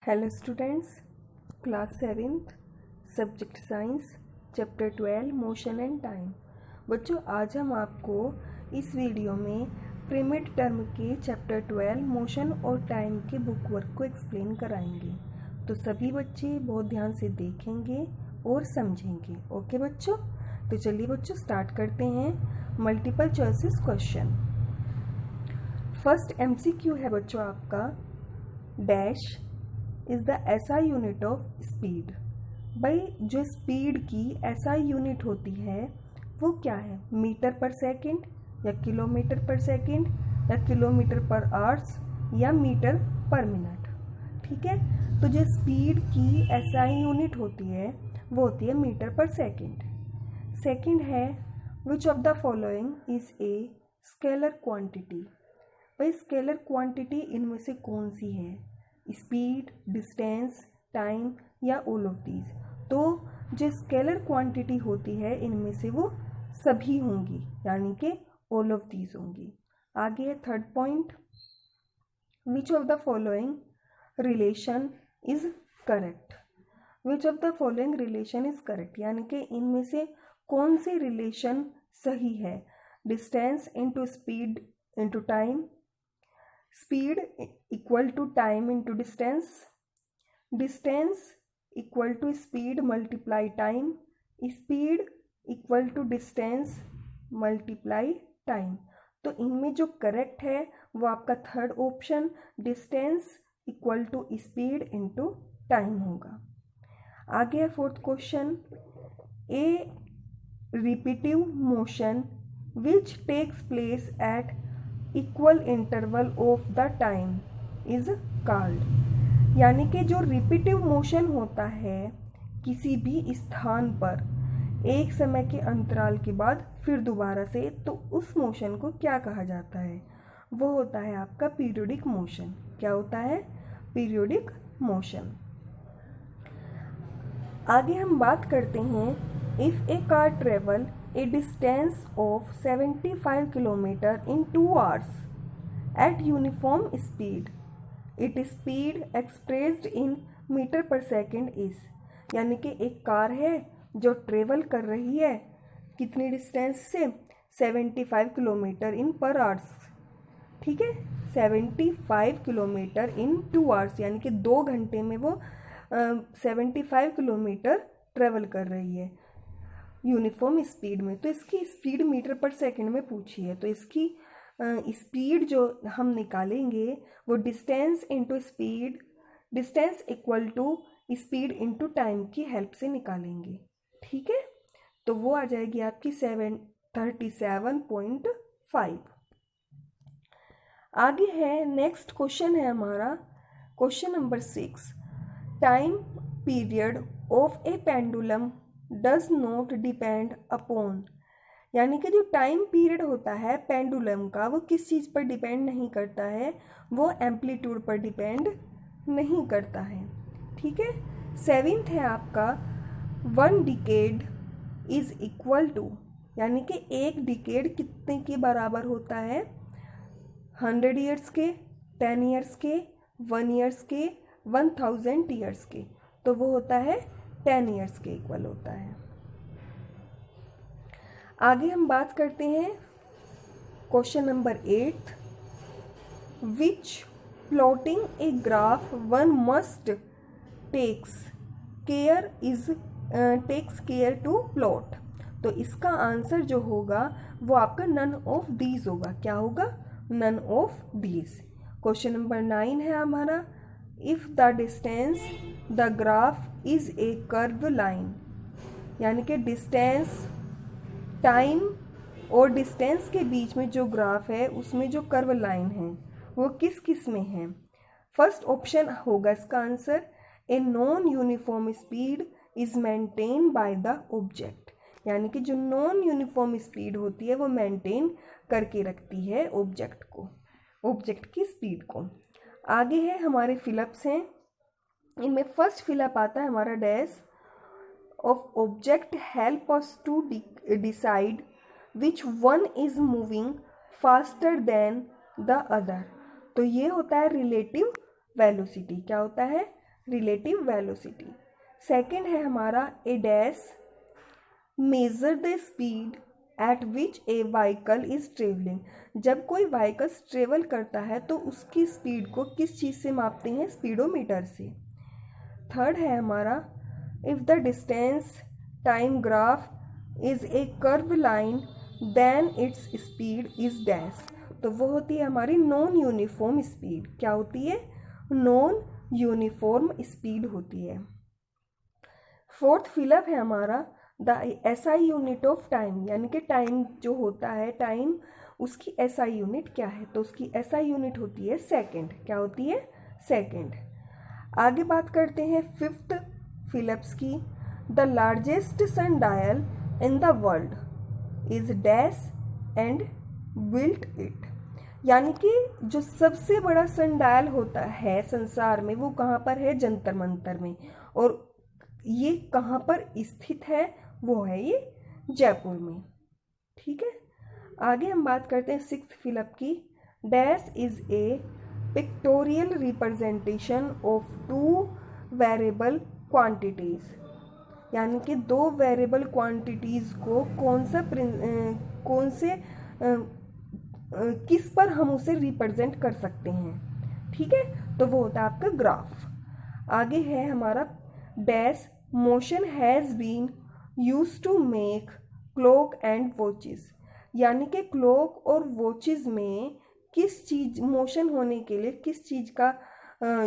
Hello students, class 7th subject science chapter 12 motion and time. बच्चों, आज हम आपको इस वीडियो में प्रीमिड टर्म के चैप्टर 12 मोशन और टाइम के बुक वर्क को एक्सप्लेन कराएंगे। तो सभी बच्चे बहुत ध्यान से देखेंगे और समझेंगे। ओके बच्चों, तो चलिए बच्चों स्टार्ट करते हैं। Multiple choices question. First MCQ है बच्चों आपका, dash is the SI unit of speed. भाई जो स्पीड की एसआई यूनिट होती है वो क्या है? मीटर पर सेकंड या किलोमीटर पर सेकंड या किलोमीटर पर आवर्स या मीटर पर मिनट। ठीक है, तो जो स्पीड की एसआई यूनिट होती है वो होती है मीटर पर सेकंड। सेकंड है, विच of the following is a scalar quantity. भाई स्केलर क्वांटिटी इनमें से कौन सी है? स्पीड, डिस्टेंस, टाइम या ऑल ऑफ दीज। तो जो स्केलर क्वांटिटी होती है इनमें से वो सभी होंगी, यानी कि ऑल ऑफ दीज होंगी। आगे है third point, which of the following relation is correct. Which of the following relation is correct, यानी कि इनमें से कौन सी रिलेशन सही है? Distance into speed into time, speed equal to time into distance, distance equal to speed multiply time, speed equal to distance multiply time. तो इनमें जो करेक्ट है वो आपका third option distance equal to speed into time होगा। आगे है fourth question, a repetitive motion which takes place at equal interval of the time is called. यानी कि जो रिपीटिव मोशन होता है किसी भी स्थान पर एक समय के अंतराल के बाद फिर दोबारा से, तो उस मोशन को क्या कहा जाता है? वो होता है आपका पीरियोडिक मोशन। क्या होता है? Periodic motion. आगे हम बात करते हैं, if A car travel a distance of 75 km in 2 hours at uniform speed, its speed expressed in meter per second is। यानी कि एक कार है जो ट्रेवल कर रही है कितनी डिस्टेंस से? 75 किलोमीटर इन पर आवर्स। ठीक है, 75 किलोमीटर इन 2 आवर्स, यानी कि 2 घंटे में वो 75 किलोमीटर ट्रेवल कर रही है यूनिफॉर्म स्पीड में। तो इसकी स्पीड मीटर पर सेकंड में पूछी है, तो इसकी स्पीड जो हम निकालेंगे वो distance into speed, distance equal to speed into time की हेल्प से निकालेंगे। ठीक है, तो वो आ जाएगी आपकी 37.5। आगे है नेक्स्ट क्वेश्चन है हमारा question number 6, time period of A pendulum does not depend upon. यानी कि जो टाइम पीरियड होता है पेंडुलम का वो किस चीज़ पर डिपेंड नहीं करता है? वो एम्पलीट्यूड पर डिपेंड नहीं करता है। ठीक है, सेवेंथ है आपका, 1 डिकेड इज इक्वल टू। यानी कि एक डिकेड कितने के बराबर होता है? 100 ईयर्स के, 10 ईयर्स के, 1 ईयर्स के, 1000 ईयर्स के। तो वो होता है 10 ईयर्स के इक्वल होता है। आगे हम बात करते हैं question number 8, which plotting a graph one must takes care to plot. तो इसका आंसर जो होगा वो आपका नन ऑफ दीज होगा। क्या होगा? None of these. Question number 9 है हमारा, if the distance the graph is a curve line. यानी कि डिस्टेंस, टाइम और डिस्टेंस के बीच में जो ग्राफ है उसमें जो कर्व लाइन है वो किस किस में है? फर्स्ट ऑप्शन होगा इसका answer, a non uniform speed is maintain by the object. यानी कि जो नॉन यूनिफॉर्म स्पीड होती है वो मेंटेन करके रखती है ऑब्जेक्ट को, ऑब्जेक्ट की स्पीड को। आगे है हमारे फिलअप्स हैं, इनमें फर्स्ट फिलअप आता है हमारा dash of object help us to decide which one is moving faster than the other. तो ये होता है रिलेटिव वेलोसिटी। क्या होता है? Relative velocity. सेकंड है हमारा a dash measure the speed at which a vehicle is travelling. जब कोई व्हीकल्स ट्रेवल करता है तो उसकी स्पीड को किस चीज़ से मापते हैं? स्पीडोमीटर से। थर्ड है हमारा if the distance time graph is a curve line then its speed is dash. तो वो होती है हमारी नॉन यूनिफॉर्म स्पीड। क्या होती है? नॉन यूनिफॉर्म स्पीड होती है। फोर्थ फिलअप है हमारा the SI unit of time, यानी कि टाइम जो होता है, टाइम उसकी एसआई यूनिट क्या है? तो उसकी एसआई यूनिट होती है सेकंड। क्या होती है? सेकंड। आगे बात करते हैं फिफ्थ फिलअप्स की। The largest sundial in the world is dash and built it. यानी कि जो सबसे बड़ा सनडायल होता है संसार में वो कहाँ पर है? जंतर मंतर में। और ये कहाँ पर स्थित है? वो है ये जयपुर में। ठीक है। आगे हम बात करते हैं सिक्स्थ फिलअप की। Dash is a pictorial representation of two variable quantities. यानी कि दो वेरिएबल क्वांटिटीज को किस पर हम उसे रिप्रेजेंट कर सकते हैं। ठीक है, तो वो होता है आपका ग्राफ। आगे है हमारा dash motion has been use to make clock and watches. यानी कि क्लॉक और वॉचेस में किस चीज़ मोशन होने के लिए किस चीज़ का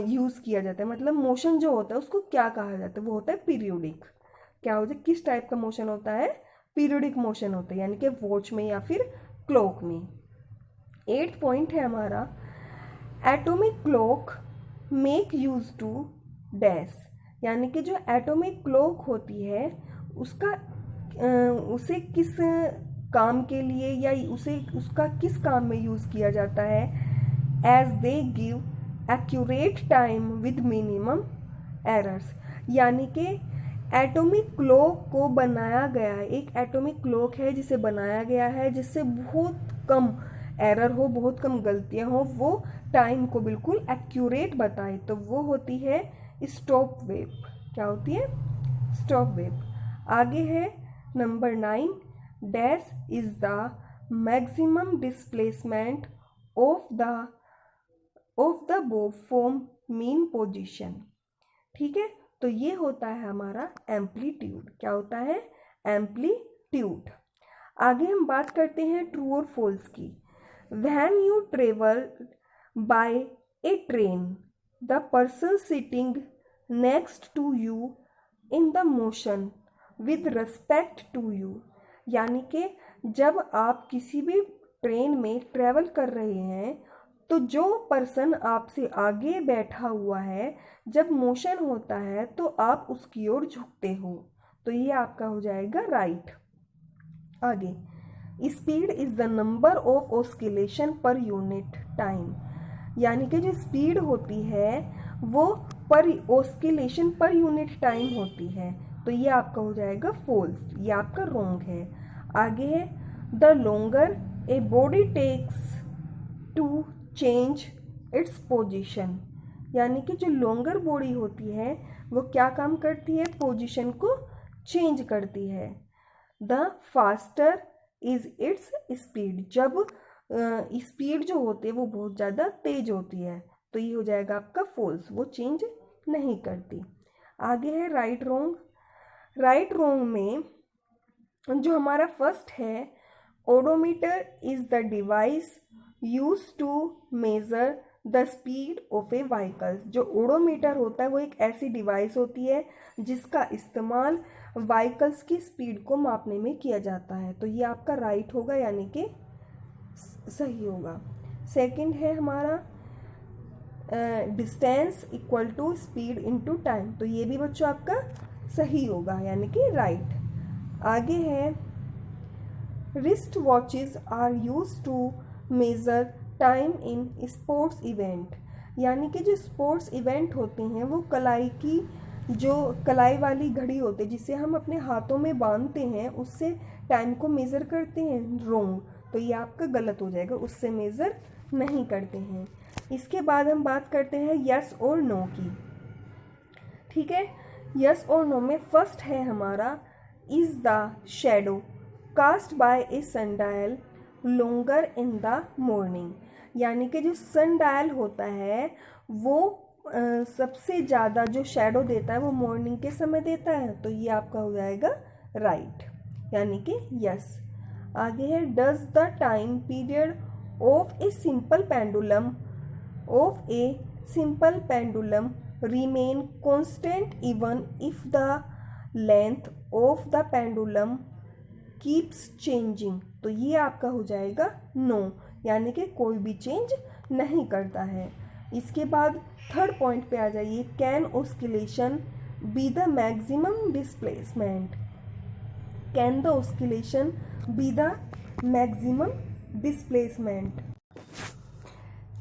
यूज़ किया जाता है, मतलब मोशन जो होता है उसको क्या कहा जाता है? वो होता है पीरियोडिक। क्या होता है? किस टाइप का मोशन होता है? पीरियोडिक मोशन होता है, यानी कि वॉच में या फिर क्लॉक में। 8th पॉइंट है हमारा atomic clock make use to dash. यानी कि जो एटॉमिक क्लॉक होती है उसे किस काम के लिए या उसका किस काम में यूज़ किया जाता है? As they give accurate time with minimum errors. यानी कि एटॉमिक क्लॉक को बनाया गया है, एक एटॉमिक क्लॉक है जिसे बनाया गया है जिससे बहुत कम एरर हो, बहुत कम गलतियां हो, वो टाइम को बिल्कुल एक्यूरेट बताए, तो वो होती है स्टॉप वेव। क्या होती है? Stop wave. आगे है number 9 dash is the maximum displacement of the Bob from mean position. ठीक है, तो ये होता है हमारा एम्पलीट्यूड। क्या होता है? एम्पलीट्यूड। आगे हम बात करते हैं ट्रू और फॉल्स की। When you travel by a train the person sitting next to you in the motion with respect to you. यानी कि जब आप किसी भी ट्रेन में ट्रेवल कर रहे हैं तो जो पर्सन आपसे आगे बैठा हुआ है, जब मोशन होता है तो आप उसकी ओर झुकते हो, तो ये आपका हो जाएगा राइट। आगे speed is the number of oscillation per unit time. यानी कि जो स्पीड होती है वो पर ऑस्किलेशन पर यूनिट टाइम होती है, तो ये आपका हो जाएगा फॉल्स, ये आपका रॉन्ग है। आगे है the longer a body takes to change its position. यानी कि जो लॉन्गर बॉडी होती है वो क्या काम करती है? पोजीशन को चेंज करती है। The faster is its speed. जब स्पीड जो होती है वो बहुत ज़्यादा तेज होती है, तो ये हो जाएगा आपका फॉल्स, वो चेंज नहीं करती। आगे है राइट रॉन्ग। राइट रॉन्ग में जो हमारा फर्स्ट है odometer is the device use to measure the speed of a vehicle. जो ओडोमीटर होता है वो एक ऐसी डिवाइस होती है जिसका इस्तेमाल व्हीकल्स की स्पीड को मापने में किया जाता है, तो ये आपका राइट होगा, यानी कि सही होगा। सेकंड है हमारा distance equal to speed into time, तो ये भी बच्चों आपका सही होगा, यानी कि राइट। आगे है wrist watches are use to measure time in sports event. यानी कि जो स्पोर्ट्स इवेंट होते हैं वो कलाई वाली घड़ी होती है जिसे हम अपने हाथों में बांधते हैं, उससे टाइम को मेज़र करते हैं, रॉन्ग, तो ये आपका गलत हो जाएगा, उससे मेज़र नहीं करते हैं। इसके बाद हम बात करते हैं यस और नो की। ठीक है, यस और नो में फर्स्ट है हमारा is the shadow cast by a sundial longer in the morning, यानी कि जो सनडायल होता है वो सबसे ज़्यादा जो शेडो देता है वो मॉर्निंग के समय देता है, तो ये आपका हो जाएगा राइट, यानी कि यस। आगे है does the time period of a simple pendulum remain constant even if the length of the pendulum keeps changing, तो ये आपका हो जाएगा नो, यानी कि कोई भी चेंज नहीं करता है। इसके बाद थर्ड पॉइंट पे आ जाइए, can oscillation be the maximum displacement, can the oscillation be the maximum displacement,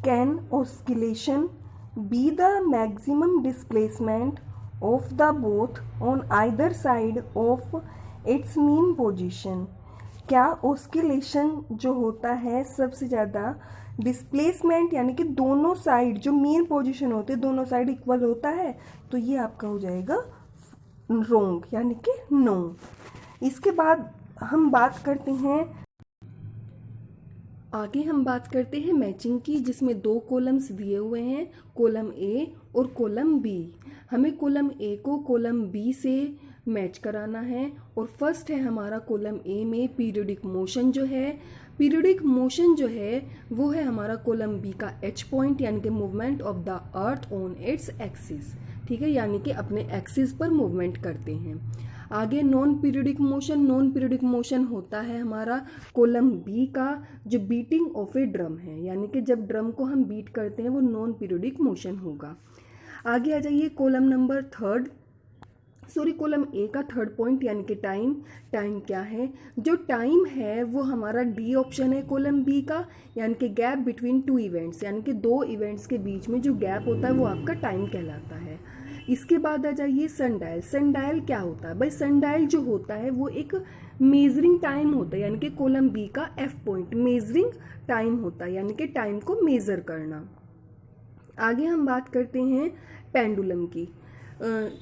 can oscillation be the maximum displacement of the both on either side of its mean position, क्या oscillation जो होता है सबसे ज़्यादा displacement यानी कि दोनों side जो मीन पोजीशन होते हैं दोनों साइड इक्वल होता है, तो ये आपका हो जाएगा रोंग, यानी कि नो। इसके बाद हम बात करते हैं मैचिंग की, जिसमें दो कॉलम्स दिए हुए हैं, कॉलम ए और कॉलम बी। हमें कॉलम ए को कॉलम बी से मैच कराना है, और फर्स्ट है हमारा कॉलम ए में पीरियोडिक मोशन जो है वो है हमारा कॉलम बी का एच पॉइंट, यानी कि movement of the earth on its axis, ठीक है, यानी कि अपने एक्सिस पर मूवमेंट करते हैं। आगे नॉन पीरियोडिक मोशन होता है हमारा कॉलम बी का जो बीटिंग ऑफ ए ड्रम है, यानी कि जब ड्रम को हम बीट करते हैं वो नॉन पीरियोडिक मोशन होगा। आगे आ जाइए कॉलम ए का थर्ड पॉइंट, यानी कि टाइम क्या है, जो टाइम है वो हमारा डी ऑप्शन है कॉलम बी का, यानी कि गैप बिटवीन टू इवेंट्स, यानी कि दो इवेंट्स के बीच में जो गैप होता है वो आपका टाइम कहलाता है। इसके बाद आ जाइए सनडायल क्या होता है भाई, सनडायल जो होता है वो एक मेजरिंग टाइम होता है, यानी कि कॉलम बी का एफ पॉइंट मेजरिंग टाइम होता है, यानी कि टाइम को मेजर करना। आगे हम बात करते हैं पेंडुलम की,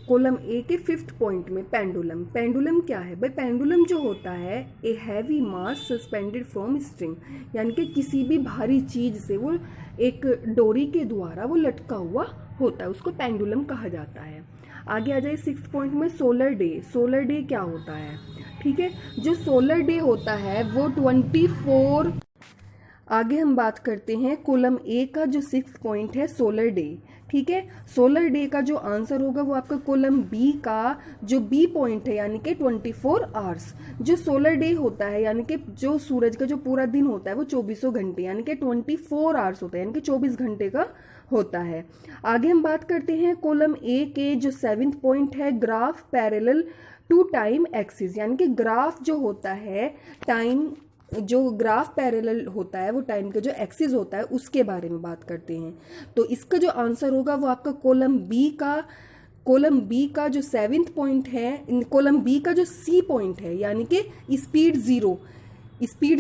कॉलम ए के फिफ्थ पॉइंट में पेंडुलम क्या है भाई, पेंडुलम जो होता है a heavy mass suspended from string, यानी कि किसी भी भारी चीज से वो एक डोरी के द्वारा वो लटका हुआ होता है, उसको पेंडुलम कहा जाता है। आगे आ जाए सिक्स्थ पॉइंट में सोलर डे क्या होता है, ठीक है, जो सोलर डे होता है वो 24। आगे हम बात करते हैं कॉलम ए का जो सिक्स्थ पॉइंट है सोलर डे, ठीक है, सोलर डे का जो आंसर होगा वो आपका कॉलम बी का जो बी पॉइंट है, यानी कि 24 आवर्स। जो सोलर डे होता है यानी कि जो सूरज का जो पूरा दिन होता है वो 24 घंटे यानी कि 24 आवर्स होता है, यानी कि 24 घंटे का होता है। आगे हम बात करते हैं कॉलम ए के जो सेवेंथ पॉइंट है graph parallel to time axis, यानी कि ग्राफ जो होता है टाइम जो ग्राफ पैरेलल होता है वो टाइम का जो एक्सिस होता है उसके बारे में बात करते हैं। तो इसका जो आंसर होगा वो आपका कॉलम बी का जो सेवेंथ पॉइंट है, कॉलम बी का जो सी पॉइंट है, यानी कि स्पीड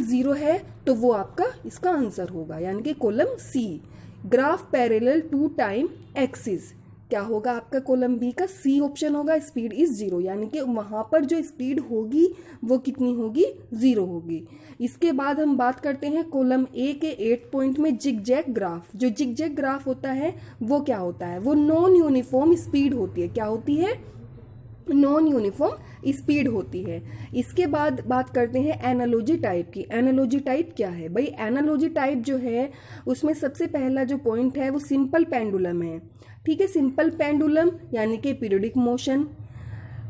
जीरो है, तो वो आपका इसका आंसर होगा, यानी कि column C graph parallel to time axis क्या होगा आपका कॉलम बी का सी ऑप्शन होगा, स्पीड इज 0, यानी कि वहां पर जो स्पीड होगी वो कितनी होगी 0 होगी। इसके बाद हम बात करते हैं कॉलम ए के 8 पॉइंट में जिगजैग ग्राफ। जो जिगजैग ग्राफ होता है वो क्या होता है, वो नॉन यूनिफॉर्म स्पीड होती है, क्या होती है, नॉन यूनिफॉर्म स्पीड होती है। इसके बाद बात करते हैं एनालॉजी टाइप की। एनालॉजी टाइप क्या है भाई, एनालॉजी टाइप जो है उसमें सबसे पहला जो पॉइंट है वो सिंपल पेंडुलम है, ठीक है, सिंपल पेंडुलम यानी कि पीरियोडिक मोशन।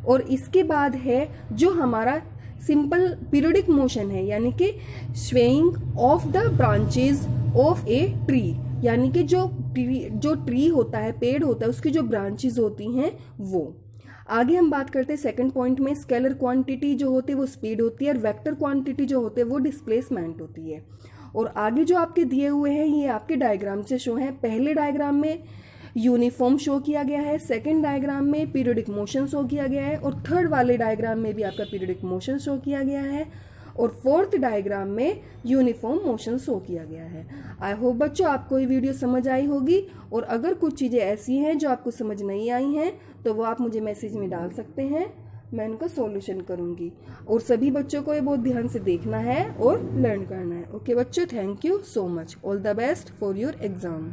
और इसके बाद है जो हमारा सिंपल पीरियोडिक मोशन है यानी कि swaying of the branches of a tree, यानी कि जो ट्री होता है, पेड़ होता है, उसकी जो ब्रांचेस होती हैं वो। आगे हम बात करते हैं सेकंड पॉइंट में स्केलर क्वांटिटी जो होती है वो स्पीड होती है और वेक्टर क्वांटिटी जो होती है वो डिस्प्लेसमेंट होती है। और आगे जो आपके दिए हुए हैं ये आपके डायग्राम से शो है। पहले डायग्राम में यूनिफॉर्म शो किया गया है, सेकंड डायग्राम में पीरियोडिक मोशन शो किया गया है और थर्ड वाले डायग्राम में भी आपका पीरियोडिक मोशन शो किया गया है और फोर्थ डायग्राम में यूनिफॉर्म मोशन शो किया गया है। आई होप बच्चों आपको ये वीडियो समझ आई होगी और अगर कुछ चीज़ें ऐसी हैं जो आपको समझ नहीं आई हैं तो वो आप मुझे मैसेज में डाल सकते हैं, मैं इनका सॉल्यूशन करूँगी। और सभी बच्चों को ये बहुत ध्यान से देखना है और लर्न करना है। ओके बच्चों, thank you so much, all the best for your exam.